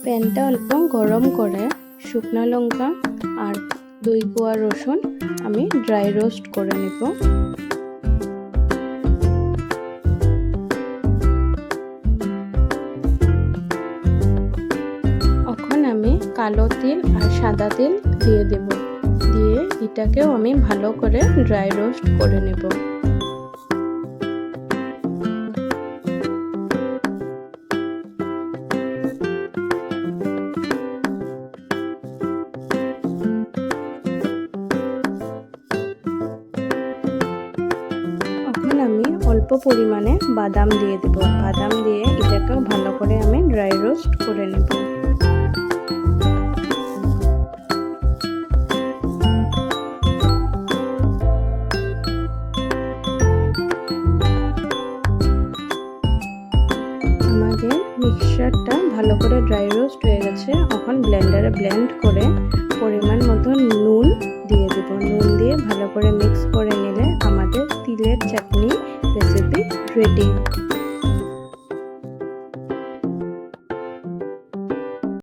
প্যানটা অল্প গরম করে শুকনো লঙ্কা আর 2 কোয়া রসুন আমি ড্রাই রোস্ট করে নেব। এখন আমি কালো তিল আর সাদা তিল দিয়ে দেব, দিয়ে এটাকেও আমি ভালো করে ড্রাই রোস্ট করে নেব। এখন আমি অল্প পরিমাণে বাদাম দিয়ে দেব, বাদাম দিয়ে এটাকেও ভালো করে আমি ড্রাই রোস্ট করে নেব। আমাদের মিক্সচারটা ভালো করে ড্রাই রোস্ট হয়ে গেছে। এখন ব্লেন্ডারে ব্লেন্ড করে পরিমাণ মতো নুন দিয়ে দেব, নুন দিয়ে ভালো করে মিক্স করে নিলে আমাদের তিলের চাটনি রেসিপি রেডি।